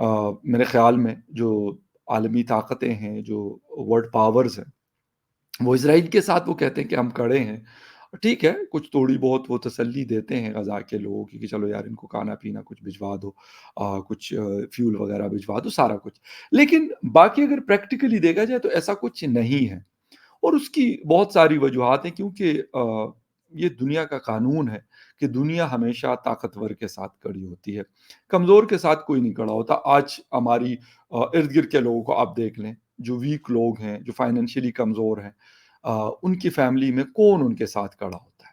میرے خیال میں جو عالمی طاقتیں ہیں، جو ورلڈ پاورز ہیں، وہ اسرائیل کے ساتھ وہ کہتے ہیں کہ ہم کھڑے ہیں۔ ٹھیک ہے، کچھ تھوڑی بہت وہ تسلی دیتے ہیں غزہ کے لوگوں کی کہ چلو یار ان کو کھانا پینا کچھ بھجوا دو، کچھ فیول وغیرہ بھجوا دو، سارا کچھ۔ لیکن باقی اگر پریکٹیکلی دیکھا جائے تو ایسا کچھ نہیں ہے، اور اس کی بہت ساری وجوہات ہیں، کیونکہ یہ دنیا کا قانون ہے کہ دنیا ہمیشہ طاقتور کے ساتھ کھڑی ہوتی ہے، کمزور کے ساتھ کوئی نہیں کھڑا ہوتا۔ آج ہماری ارد گرد کے لوگوں کو آپ دیکھ لیں، جو ویک لوگ ہیں، جو فائنینشلی کمزور ہیں، ان کی فیملی میں کون ان کے ساتھ کھڑا ہوتا ہے؟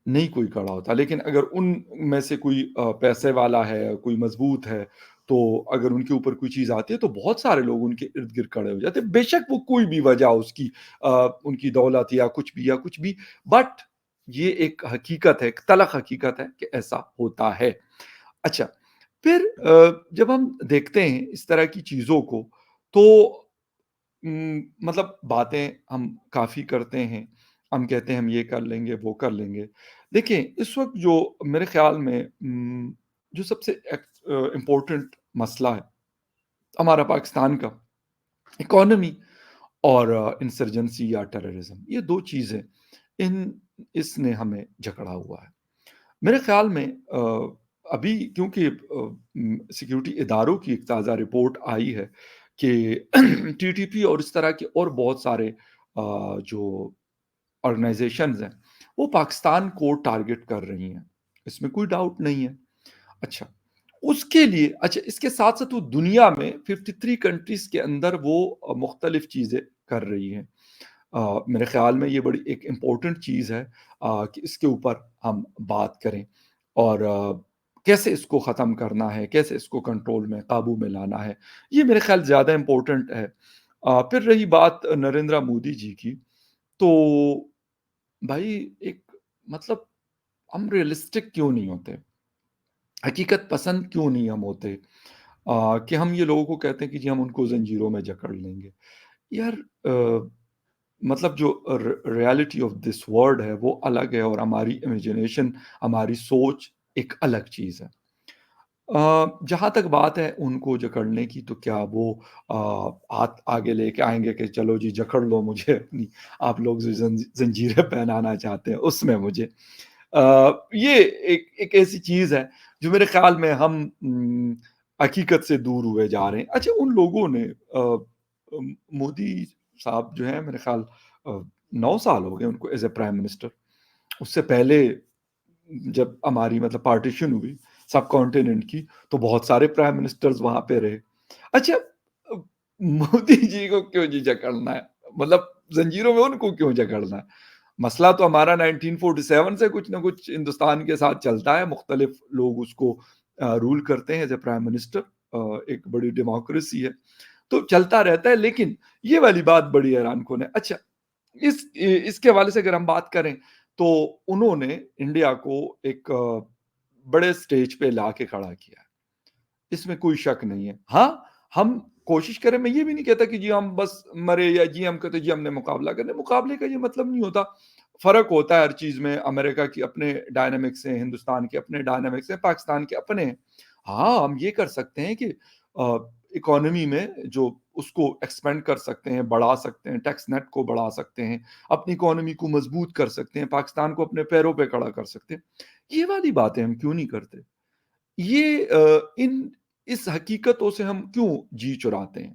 نہیں کوئی کھڑا ہوتا۔ لیکن اگر ان میں سے کوئی پیسے والا ہے، کوئی مضبوط ہے، تو اگر ان کے اوپر کوئی چیز آتی ہے تو بہت سارے لوگ ان کے ارد گرد کھڑے ہو جاتے ہیں، بے شک وہ کوئی بھی وجہ اس کی، ان کی دولت یا کچھ بھی، بٹ یہ ایک حقیقت ہے، ایک تلخ حقیقت ہے کہ ایسا ہوتا ہے۔ اچھا، پھر جب ہم دیکھتے ہیں اس طرح کی چیزوں کو، تو مطلب باتیں ہم کافی کرتے ہیں، ہم کہتے ہیں ہم یہ کر لیں گے، وہ کر لیں گے۔ دیکھیں اس وقت جو میرے خیال میں جو سب سے امپورٹنٹ مسئلہ ہے ہمارا پاکستان کا، اکانومی اور انسرجنسی یا ٹیررزم، یہ دو چیزیں اس نے ہمیں جکڑا ہوا ہے میرے خیال میں۔ ابھی کیونکہ سیکیورٹی اداروں کی ایک تازہ رپورٹ آئی ہے کہ ٹی ٹی پی اور اس طرح کے اور بہت سارے جو آرگنائزیشنز ہیں وہ پاکستان کو ٹارگٹ کر رہی ہیں، اس میں کوئی ڈاؤٹ نہیں ہے۔ اچھا، اس کے لیے اس کے ساتھ ساتھ وہ دنیا میں 53 کنٹریز کے اندر وہ مختلف چیزیں کر رہی ہیں۔ میرے خیال میں یہ بڑی ایک امپورٹنٹ چیز ہے کہ اس کے اوپر ہم بات کریں، اور کیسے اس کو ختم کرنا ہے، کیسے اس کو کنٹرول میں قابو میں لانا ہے، یہ میرے خیال زیادہ امپورٹنٹ ہے۔ پھر رہی بات نریندر مودی جی کی، تو بھائی ایک مطلب ہم ریئلسٹک کیوں نہیں ہوتے، حقیقت پسند کیوں نہیں ہم ہوتے، کہ ہم یہ لوگوں کو کہتے ہیں کہ جی ہم ان کو زنجیروں میں جکڑ لیں گے۔ یار مطلب جو ریالٹی آف دس ورلڈ ہے وہ الگ ہے، اور ہماری امیجنیشن، ہماری سوچ ایک الگ چیز ہے۔ جہاں تک بات ہے ان کو جکڑنے کی، تو کیا وہ ہاتھ آگے لے کے آئیں گے کہ چلو جی جکڑ لو مجھے اپنی، آپ لوگ جو زنجیریں پہنانا چاہتے ہیں اس میں مجھے، یہ ایک ایسی چیز ہے جو میرے خیال میں ہم حقیقت سے دور ہوئے جا رہے ہیں۔ اچھا، ان لوگوں نے مودی صاحب جو ہیں میرے خیال 9 سال ہو گئے ان کو ایز اے پرائم منسٹر، اس سے پہلے جب ہماری مطلب پارٹیشن ہوئی سب کانٹیننٹ کی، تو بہت سارے پرائم منسٹرز وہاں پہ رہے۔ اچھا، مودی جی کو کیوں جی جکڑنا ہے، مطلب زنجیروں میں ان کو کیوں جکڑنا ہے؟ مسئلہ تو ہمارا 1947 سے کچھ نہ کچھ ہندوستان کے ساتھ چلتا ہے، مختلف لوگ اس کو رول کرتے ہیں ایز اے پرائم منسٹر، ایک بڑی ڈیموکریسی ہے تو چلتا رہتا ہے، لیکن یہ والی بات بڑی حیران کن ہے۔ اچھا، اس کے حوالے سے اگر ہم بات کریں تو انہوں نے انڈیا کو ایک بڑے سٹیج پہ لا کے کھڑا کیا ہے، اس میں کوئی شک نہیں ہے۔ ہاں، ہم کوشش کریں، میں یہ بھی نہیں کہتا کہ جی ہم بس مرے، یا جی ہم کہتے جی ہم نے مقابلہ کرنے، مقابلے کا یہ مطلب نہیں ہوتا، فرق ہوتا ہے ہر چیز میں۔ امریکہ کی اپنے ڈائنامکس ہیں، ہندوستان کے اپنے ڈائنامکس ہیں، پاکستان کے اپنے ہیں۔ ہاں، ہم یہ کر سکتے ہیں کہ اکانومی میں جو اس کو ایکسپینڈ کر سکتے ہیں، بڑھا سکتے ہیں، ٹیکس نیٹ کو بڑھا سکتے ہیں، اپنی اکانومی کو مضبوط کر سکتے ہیں، پاکستان کو اپنے پیروں پہ کھڑا کر سکتے ہیں۔ یہ والی باتیں ہم کیوں نہیں کرتے؟ یہ اس حقیقتوں سے ہم کیوں جی چراتے ہیں؟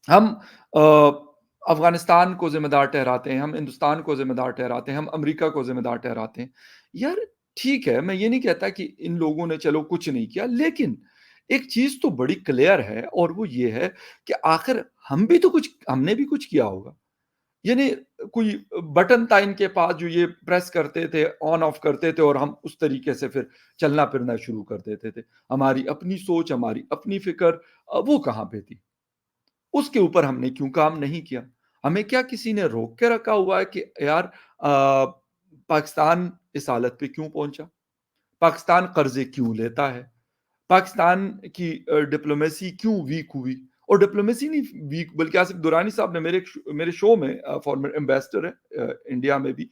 ہم افغانستان کو ذمہ دار ٹھہراتے ہیں، ہم ہندوستان کو ذمہ دار ٹھہراتے ہیں، ہم امریکہ کو ذمہ دار ٹھہراتے ہیں۔ یار ٹھیک ہے، میں یہ نہیں کہتا کہ ان لوگوں نے چلو کچھ نہیں کیا، لیکن ایک چیز تو بڑی کلیئر ہے، اور وہ یہ ہے کہ آخر ہم نے بھی کچھ کیا ہوگا۔ یعنی کوئی بٹن تھا ان کے پاس جو یہ پریس کرتے تھے، آن آف کرتے تھے، اور ہم اس طریقے سے پھر چلنا پھرنا شروع کر دیتے تھے۔ ہماری اپنی سوچ، ہماری اپنی فکر، وہ کہاں پہ تھی؟ اس کے اوپر ہم نے کیوں کام نہیں کیا؟ ہمیں کیا کسی نے روک کے رکھا ہوا ہے کہ یار پاکستان اس حالت پہ کیوں پہنچا؟ پاکستان قرضے کیوں لیتا ہے؟ پاکستان کی ڈپلومیسی کیوں ویک ہوئی؟ اور ڈپلومیسی نہیں ویک، بلکہ آصف درانی صاحب نے میرے شو میں، فارمر ایمبیسڈر ہے انڈیا میں بھی،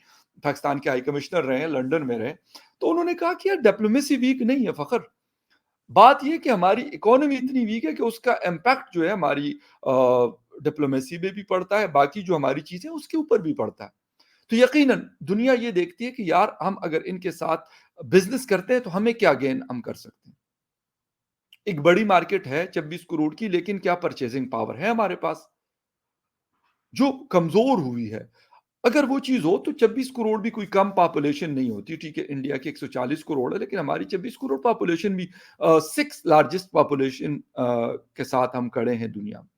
پاکستان کے ہائی کمشنر رہے ہیں، لنڈن میں رہے، تو انہوں نے کہا کہ یار ڈپلومیسی ویک نہیں ہے فخر، بات یہ کہ ہماری اکانومی اتنی ویک ہے کہ اس کا امپیکٹ جو ہے ہماری ڈپلومیسی میں بھی پڑتا ہے، باقی جو ہماری چیزیں اس کے اوپر بھی پڑتا ہے. تو یقیناً دنیا یہ دیکھتی ہے کہ یار ہم اگر ان کے ساتھ بزنس کرتے ہیں تو ہمیں کیا گین ہم کر سکتے ہیں. ایک بڑی مارکیٹ ہے 26 کروڑ کی، لیکن کیا پرچیزنگ پاور ہے ہمارے پاس جو کمزور ہوئی ہے. اگر وہ چیز ہو تو 26 کروڑ بھی کوئی کم پاپولیشن نہیں ہوتی. ٹھیک ہے انڈیا کی 140 کروڑ ہے، لیکن ہماری 26 کروڑ پاپولیشن بھی 6 لارجسٹ پاپولیشن کے ساتھ ہم کھڑے ہیں دنیا میں.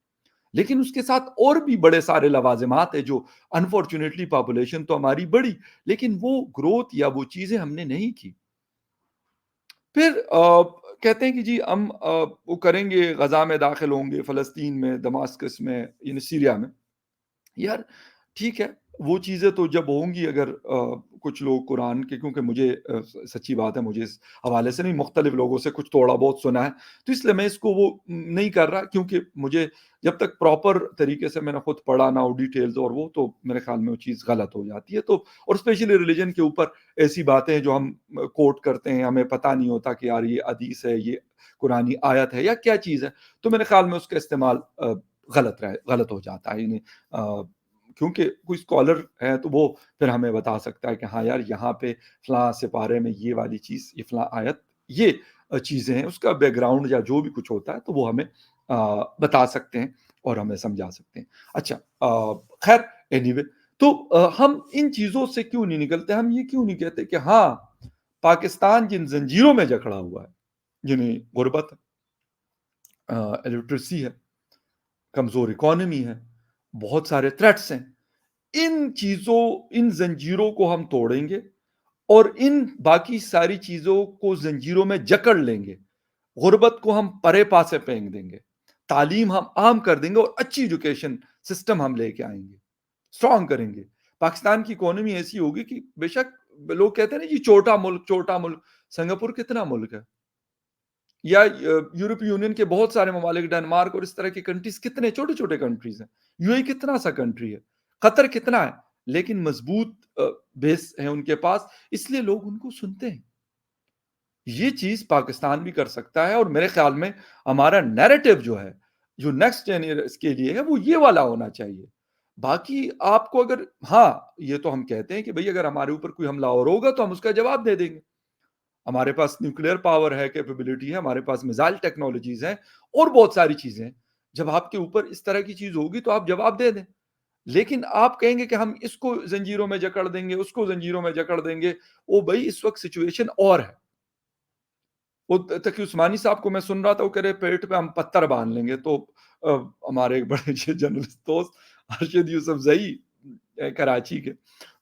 لیکن اس کے ساتھ اور بھی بڑے سارے لوازمات ہیں جو انفارچونیٹلی پاپولیشن تو ہماری بڑی، لیکن وہ گروتھ یا وہ چیزیں ہم نے نہیں کی. پھر کہتے ہیں کہ جی ہم وہ کریں گے، غزہ میں داخل ہوں گے، فلسطین میں، دماسکس میں، یعنی سیریا میں. یار ٹھیک ہے وہ چیزیں تو جب ہوں گی، اگر کچھ لوگ قرآن کے، کیونکہ مجھے سچی بات ہے مجھے اس حوالے سے نہیں، مختلف لوگوں سے کچھ تھوڑا بہت سنا ہے، تو اس لیے میں اس کو وہ نہیں کر رہا، کیونکہ مجھے جب تک پراپر طریقے سے میں نے خود پڑھا نہ ہو ڈیٹیلز اور وہ، تو میرے خیال میں وہ چیز غلط ہو جاتی ہے. تو اور اسپیشلی ریلیجن کے اوپر ایسی باتیں ہیں جو ہم کوٹ کرتے ہیں، ہمیں پتہ نہیں ہوتا کہ یار یہ حدیث ہے، یہ قرآنی آیت ہے یا کیا چیز ہے، تو میرے خیال میں اس کا استعمال غلط ہو جاتا ہے. یعنی کیونکہ کوئی اسکالر ہے تو وہ پھر ہمیں بتا سکتا ہے کہ ہاں یار یہاں پہ فلاں سپارے میں یہ والی چیز، یہ فلاں آیت، یہ چیزیں ہیں، اس کا بیک گراؤنڈ یا جو بھی کچھ ہوتا ہے تو وہ ہمیں بتا سکتے ہیں اور ہمیں سمجھا سکتے ہیں. اچھا خیر اینی وے، تو ہم ان چیزوں سے کیوں نہیں نکلتے؟ ہم یہ کیوں نہیں کہتے کہ ہاں پاکستان جن زنجیروں میں جکڑا ہوا ہے، یعنی غربت ہے، الٹریسی ہے، کمزور اکانومی ہے، بہت سارے تھریٹس ہیں، ان چیزوں، ان زنجیروں کو ہم توڑیں گے اور ان باقی ساری چیزوں کو زنجیروں میں جکڑ لیں گے. غربت کو ہم پرے پاسے پھینک دیں گے، تعلیم ہم عام کر دیں گے اور اچھی ایجوکیشن سسٹم ہم لے کے آئیں گے، اسٹرانگ کریں گے. پاکستان کی اکانومی ایسی ہوگی کہ بے شک لوگ کہتے ہیں نا جی چھوٹا ملک، سنگاپور کتنا ملک ہے، یا یورپی یونین کے بہت سارے ممالک، ڈنمارک اور اس طرح کی کنٹریز کتنے چھوٹے چھوٹے کنٹریز ہیں. یو اے کتنا سا کنٹری ہے، قطر کتنا ہے، لیکن مضبوط بیس ہے ان کے پاس، اس لیے لوگ ان کو سنتے ہیں. یہ چیز پاکستان بھی کر سکتا ہے، اور میرے خیال میں ہمارا نیریٹو جو ہے، جو نیکسٹ جنریشن کے لیے ہے، وہ یہ والا ہونا چاہیے. باقی آپ کو اگر ہاں یہ تو ہم کہتے ہیں کہ بھئی اگر ہمارے اوپر کوئی حملہ اور ہوگا تو ہم اس کا جواب دے دیں گے. ہمارے پاس نیوکلیئر پاور ہے، کیپیبلٹی ہے، ہمارے پاس میزائل ٹیکنالوجیز ہیں اور بہت ساری چیزیں ہیں. جب آپ کے اوپر اس طرح کی چیز ہوگی تو آپ جواب دے دیں. لیکن آپ کہیں گے کہ ہم اس کو زنجیروں میں جکڑ دیں گے، اس کو زنجیروں میں جکڑ دیں گے، وہ بھائی اس وقت سچویشن اور ہے. وہ تقی عثمانی صاحب کو میں سن رہا تھا، وہ کہہ رہے پیٹ پہ ہم پتھر باندھ لیں گے. تو ہمارے ایک بڑے جرنلسٹ دوست ارشد یوسف زئی کراچی کے،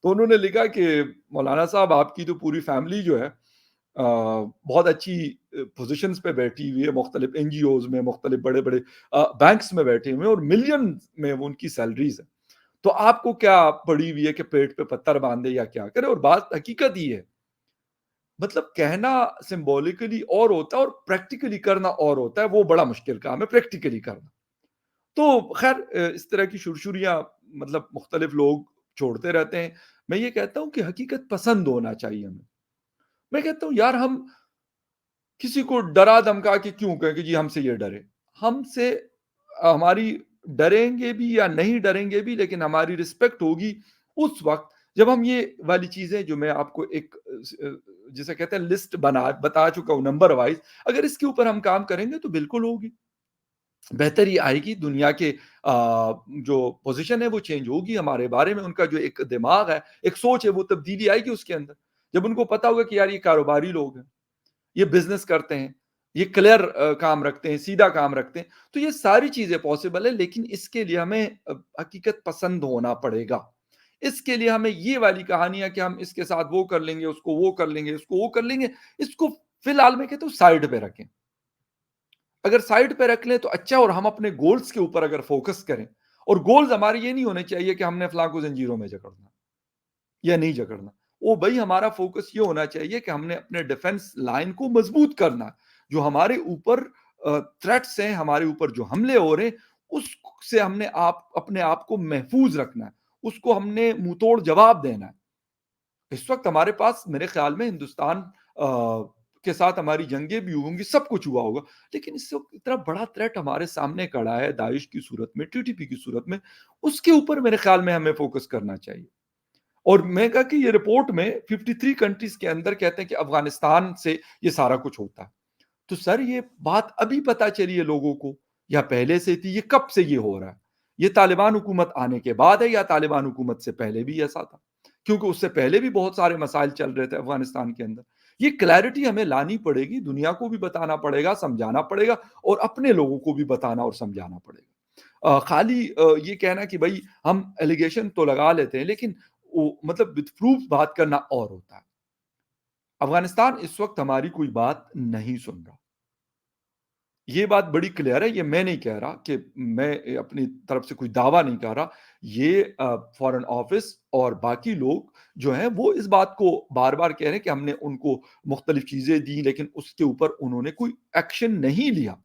تو انہوں نے لکھا کہ مولانا صاحب آپ کی تو پوری فیملی جو ہے بہت اچھی پوزیشنز پہ بیٹھی ہوئی ہے، مختلف این جی اوز میں، مختلف بڑے بڑے بینکس میں بیٹھے ہوئے ہیں، اور ملین میں وہ ان کی سیلریز ہیں. تو آپ کو کیا پڑی ہوئی ہے کہ پیٹ پہ پتھر باندھے یا کیا کرے؟ اور بات حقیقت ہی ہے. مطلب کہنا سمبولکلی اور ہوتا ہے اور پریکٹیکلی کرنا اور ہوتا ہے، وہ بڑا مشکل کام ہے پریکٹیکلی کرنا. تو خیر اس طرح کی شرشریاں مطلب مختلف لوگ چھوڑتے رہتے ہیں. میں یہ کہتا ہوں کہ حقیقت پسند ہونا چاہیے ہمیں. میں کہتا ہوں یار ہم کسی کو ڈرا دھمکا کے کیوں کہیں کہ جی ہم سے یہ ڈرے؟ ہم سے ہماری ڈریں گے بھی یا نہیں ڈریں گے بھی، لیکن ہماری رسپیکٹ ہوگی اس وقت جب ہم یہ والی چیزیں جو میں آپ کو ایک جسے کہتے ہیں لسٹ بتا چکا ہوں نمبر وائز، اگر اس کے اوپر ہم کام کریں گے تو بالکل ہوگی، بہتری آئے گی. دنیا کے جو پوزیشن ہے وہ چینج ہوگی، ہمارے بارے میں ان کا جو ایک دماغ ہے، ایک سوچ ہے، وہ تبدیلی آئے گی اس کے اندر. جب ان کو پتا ہوگا کہ یار یہ کاروباری لوگ ہیں، یہ بزنس کرتے ہیں، یہ کلیئر کام رکھتے ہیں، سیدھا کام رکھتے ہیں، تو یہ ساری چیزیں پاسبل ہے. لیکن اس کے لیے ہمیں حقیقت پسند ہونا پڑے گا. اس کے لیے ہمیں یہ والی کہانیاں کہ ہم اس کے ساتھ وہ کر لیں گے، اس کو وہ کر لیں گے، اس کو وہ کر لیں گے، اس کو فی الحال میں کہتا ہوں سائڈ پہ رکھیں. اگر سائڈ پہ رکھ لیں تو اچھا، اور ہم اپنے گولز کے اوپر اگر فوکس کریں، اور گولز ہمارے یہ نہیں ہونے چاہیے کہ ہم نے فلاں کو زنجیروں میں جکڑنا یا نہیں جکڑنا. وہ بھائی ہمارا فوکس یہ ہونا چاہیے کہ ہم نے اپنے ڈیفنس لائن کو مضبوط کرنا ہے. جو ہمارے اوپر تھریٹس ہیں، ہمارے اوپر جو حملے ہو رہے ہیں، اس سے ہم نے اپنے آپ کو محفوظ رکھنا ہے، اس کو ہم نے منہ توڑ جواب دینا ہے. اس وقت ہمارے پاس میرے خیال میں ہندوستان کے ساتھ ہماری جنگیں بھی ہوں گی، سب کچھ ہوا ہوگا، لیکن اس سے اتنا بڑا تھریٹ ہمارے سامنے کھڑا ہے داعش کی صورت میں، ٹی ٹی پی کی صورت میں، اس کے اوپر میرے خیال میں ہمیں فوکس کرنا چاہیے۔ اور میں کہا کہ یہ رپورٹ میں 53 کنٹریز کے اندر کہتے ہیں کہ افغانستان سے یہ سارا کچھ ہوتا ہے۔ تو سر یہ بات ابھی پتا چلی ہے لوگوں کو یا پہلے سے تھی؟ یہ کب سے یہ ہو رہا ہے؟ یہ طالبان حکومت آنے کے بعد ہے یا طالبان حکومت سے پہلے بھی ایسا تھا؟ کیونکہ اس سے پہلے بھی بہت سارے مسائل چل رہے تھے افغانستان کے اندر۔ یہ کلیئرٹی ہمیں لانی پڑے گی، دنیا کو بھی بتانا پڑے گا، سمجھانا پڑے گا، اور اپنے لوگوں کو بھی بتانا اور سمجھانا پڑے گا۔ خالی یہ کہنا کہ بھائی ہم ایلیگیشن تو لگا لیتے ہیں، لیکن مطلب وتھ پروف بات کرنا اور ہوتا ہے۔ افغانستان اس وقت ہماری کوئی بات نہیں سن رہا، یہ بات بڑی کلیئر ہے۔ یہ میں نہیں کہہ رہا کہ میں اپنی طرف سے کوئی دعویٰ نہیں کر رہا، یہ فارن آفس اور باقی لوگ جو ہیں وہ اس بات کو بار بار کہہ رہے ہیں کہ ہم نے ان کو مختلف چیزیں دی لیکن اس کے اوپر انہوں نے کوئی ایکشن نہیں لیا۔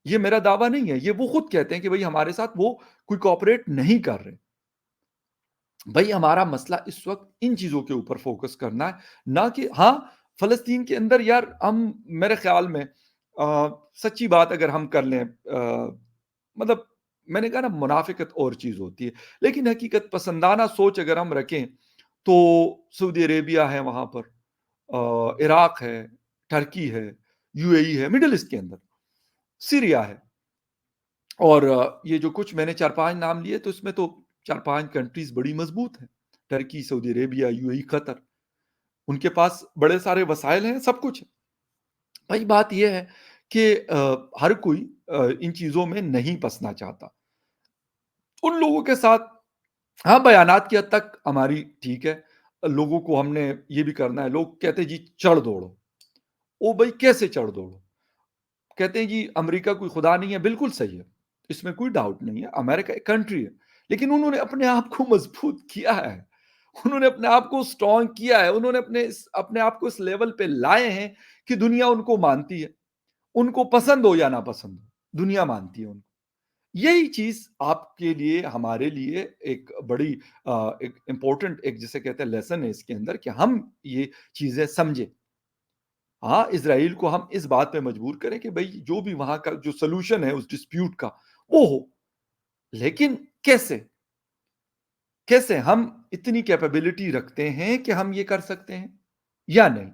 یہ میرا دعویٰ نہیں ہے، یہ وہ خود کہتے ہیں کہ بھئی ہمارے ساتھ وہ کوئی کوآپریٹ نہیں کر رہے۔ بھائی ہمارا مسئلہ اس وقت ان چیزوں کے اوپر فوکس کرنا ہے، نہ کہ ہاں فلسطین کے اندر یار ہم میرے خیال میں سچی بات اگر ہم کر لیں، مطلب میں نے کہا نا منافقت اور چیز ہوتی ہے، لیکن حقیقت پسندانہ سوچ اگر ہم رکھیں تو سعودی عربیہ ہے وہاں پر، عراق ہے، ٹرکی ہے، یو اے ای ہے، مڈل ایسٹ کے اندر سیریا ہے، اور یہ جو کچھ میں نے 4-5 نام لیے تو اس میں تو 4-5 کنٹریز بڑی مضبوط ہیں، ٹرکی، سعودی عربیہ، یو اے ای، قطر، ان کے پاس بڑے سارے وسائل ہیں، سب کچھ ہے۔ بھائی بات یہ ہے کہ ہر کوئی ان چیزوں میں نہیں پسنا چاہتا۔ ان لوگوں کے ساتھ ہاں بیانات کی حد تک ہماری ٹھیک ہے، لوگوں کو ہم نے یہ بھی کرنا ہے، لوگ کہتے ہیں جی چڑھ دوڑو، او بھائی کیسے چڑھ دوڑو؟ کہتے ہیں جی امریکہ کوئی خدا نہیں ہے، بالکل صحیح ہے، اس میں کوئی ڈاؤٹ نہیں ہے، امریکہ ایک کنٹری ہے، لیکن انہوں نے اپنے آپ کو مضبوط کیا ہے، انہوں نے اپنے آپ کو سٹرونگ کیا ہے، انہوں نے اپنے آپ کو اس لیول پہ لائے ہیں کہ دنیا ان کو مانتی ہے، ان کو پسند ہو یا نہ پسند ہو، دنیا مانتی ہے ان کو۔ یہی چیز آپ کے لیے ہمارے لیے ایک بڑی ایک امپورٹنٹ ایک جسے کہتے ہیں لیسن ہے اس کے اندر کہ ہم یہ چیزیں سمجھیں۔ ہاں اسرائیل کو ہم اس بات پہ مجبور کریں کہ بھئی جو بھی وہاں کا جو سلوشن ہے اس ڈسپیوٹ کا وہ ہو، لیکن کیسے کیسے ہم اتنی کیپیبلٹی رکھتے ہیں کہ ہم یہ کر سکتے ہیں یا نہیں؟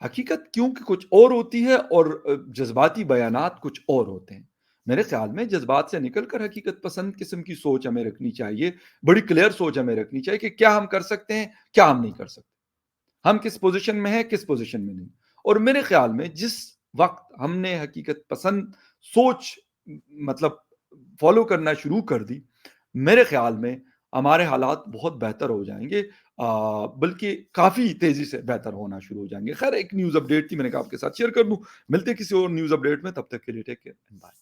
حقیقت کیونکہ کچھ اور ہوتی ہے اور جذباتی بیانات کچھ اور ہوتے ہیں۔ میرے خیال میں جذبات سے نکل کر حقیقت پسند قسم کی سوچ ہمیں رکھنی چاہیے، بڑی کلیئر سوچ ہمیں رکھنی چاہیے کہ کیا ہم کر سکتے ہیں، کیا ہم نہیں کر سکتے، ہم کس پوزیشن میں ہیں، کس پوزیشن میں نہیں۔ اور میرے خیال میں جس وقت ہم نے حقیقت پسند سوچ مطلب فالو کرنا شروع کر دی، میرے خیال میں ہمارے حالات بہت بہتر ہو جائیں گے، بلکہ کافی تیزی سے بہتر ہونا شروع ہو جائیں گے۔ خیر ایک نیوز اپڈیٹ تھی، میں نے کہا آپ کے ساتھ شیئر کر دوں۔ ملتے کسی اور نیوز اپڈیٹ میں، تب تک کے لیے ٹیک کیئر، بائے۔